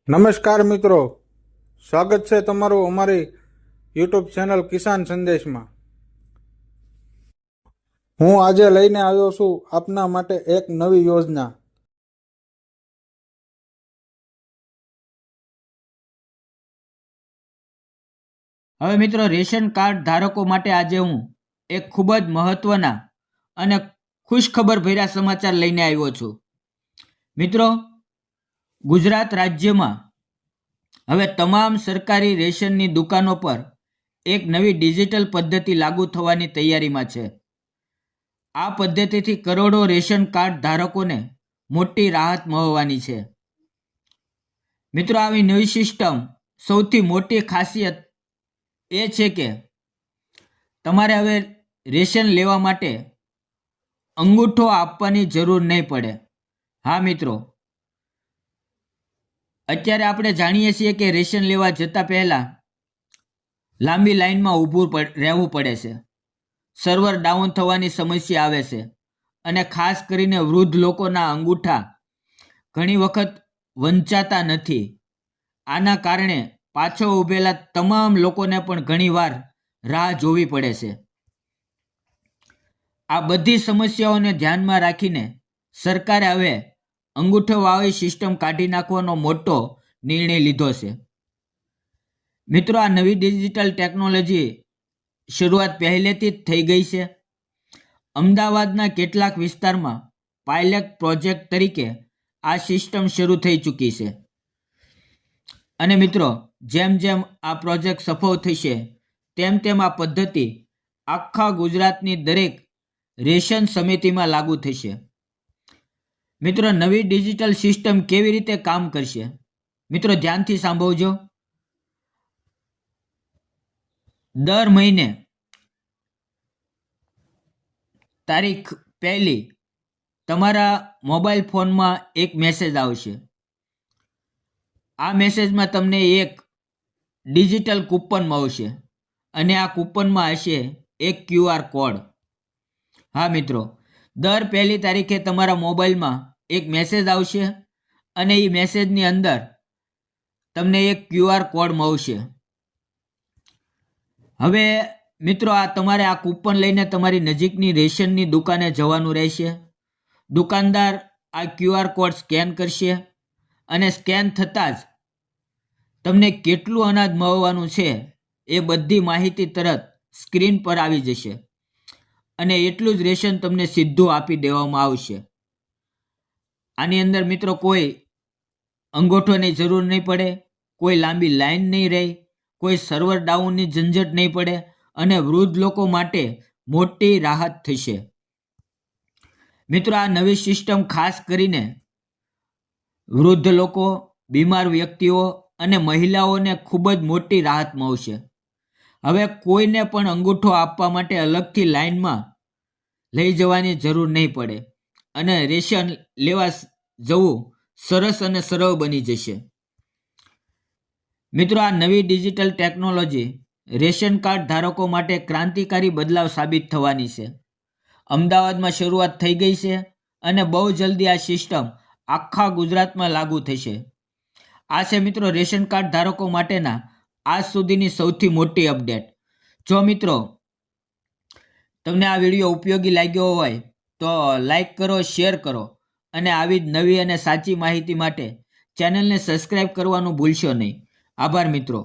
નમસ્કાર મિત્રો, સ્વાગત છે તમારું અમારી યુટ્યુબ ચેનલ કિસાન સંદેશમાં। હું આજે લઈને આવ્યો છું આપના માટે એક નવી યોજના। હવે મિત્રો, રેશન કાર્ડ ધારકો માટે આજે હું એક ખૂબ જ મહત્વના અને ખુશખબર ભર્યા સમાચાર લઈને આવ્યો છું। મિત્રો, ગુજરાત રાજ્યમાં હવે તમામ સરકારી રેશનની દુકાનો પર એક નવી ડિજિટલ પદ્ધતિ લાગુ થવાની તૈયારીમાં છે। આ પદ્ધતિથી કરોડો રેશન કાર્ડ ધારકોને મોટી રાહત મળવાની છે। મિત્રો, આવી નવી સિસ્ટમ સૌથી મોટી ખાસિયત એ છે કે તમારે હવે રેશન લેવા માટે અંગૂઠો આપવાની જરૂર નહીં પડે। હા મિત્રો, અત્યારે આપણે જાણીએ છીએ કે રેશન લેવા જતાં પહેલાં લાંબી લાઇનમાં ઊભું રહેવું પડે છે, સર્વર ડાઉન થવાની સમસ્યા આવે છે અને ખાસ કરીને વૃદ્ધ લોકોના અંગૂઠા ઘણી વખત વંચાતા નથી। આના કારણે પાછળ ઊભેલા તમામ લોકોને પણ ઘણીવાર રાહ જોવી પડે છે। આ બધી સમસ્યાઓને ધ્યાનમાં રાખીને સરકારે હવે અંગૂઠાવાળી સિસ્ટમ કાઢી નાખવાનો મોટો નિર્ણય લીધો છે। મિત્રો, આ નવી ડિજિટલ ટેકનોલોજી શરૂઆત પહેલેથી જ થઈ ગઈ છે। અમદાવાદના કેટલાક વિસ્તારમાં પાયલટ પ્રોજેક્ટ તરીકે આ સિસ્ટમ શરૂ થઈ ચૂકી છે અને મિત્રો, જેમ જેમ આ પ્રોજેક્ટ સફળ થશે તેમ તેમ આ પદ્ધતિ આખા ગુજરાતની દરેક રેશન સમિતિમાં લાગુ થશે। મિત્રો, નવી ડિજિટલ સિસ્ટમ કેવી રીતે કામ કરશે? મિત્રો, ધ્યાનથી સાંભળજો। દર મહિને તારીખ 1 તમારા મોબાઈલ ફોનમાં એક મેસેજ આવશે। આ મેસેજમાં તમને એક ડિજિટલ કૂપન મળશે અને આ કૂપનમાં હશે એક QR કોડ। હા મિત્રો, દર 1 તારીખે તમારા મોબાઈલમાં એક મેસેજ આવશે અને એ મેસેજની અંદર તમને એક QR કોડ મળશે। હવે મિત્રો, તમારે આ કૂપન લઈને તમારી નજીકની રેશનની દુકાને જવાનું રહેશે। દુકાનદાર આ QR કોડ સ્કેન કરશે અને સ્કેન થતાં જ તમને કેટલું અનાજ મળવાનું છે એ બધી માહિતી તરત સ્ક્રીન પર આવી જશે અને એટલું જ રેશન તમને સીધું આપી દેવામાં આવશે। આની અંદર મિત્રો કોઈ અંગૂઠોની જરૂર નહીં પડે, કોઈ લાંબી લાઈન નહીં રહે, કોઈ સર્વર ડાઉનની ઝંઝટ નહીં પડે અને વૃદ્ધ લોકો માટે મોટી રાહત થશે। મિત્રો, આ નવી સિસ્ટમ ખાસ કરીને વૃદ્ધ લોકો, બીમાર વ્યક્તિઓ અને મહિલાઓને ખૂબ જ મોટી રાહત મળશે। હવે કોઈને પણ અંગૂઠો આપવા માટે અલગથી લાઈનમાં લઈ જવાની જરૂર નહીં પડે અને રેશન લેવા જવું સરસ અને સરળ બની જશે। મિત્રો, આ નવી ડિજિટલ ટેકનોલોજી રેશન કાર્ડ ધારકો માટે ક્રાંતિકારી બદલાવ સાબિત થવાની છે। અમદાવાદમાં શરૂઆત થઈ ગઈ છે અને બહુ જલ્દી આ સિસ્ટમ આખા ગુજરાતમાં લાગુ થશે। આ છે મિત્રો રેશન કાર્ડ ધારકો માટેના આજ સુધીની સૌથી મોટી અપડેટ। જો મિત્રો તમને આ વિડીયો ઉપયોગી લાગ્યો હોય તો લાઈક કરો, શેર કરો અને આવી જ નવી અને સાચી માહિતી માટે ચેનલને સબસ્ક્રાઈબ કરવાનું ભૂલશો નહીં। આભાર મિત્રો।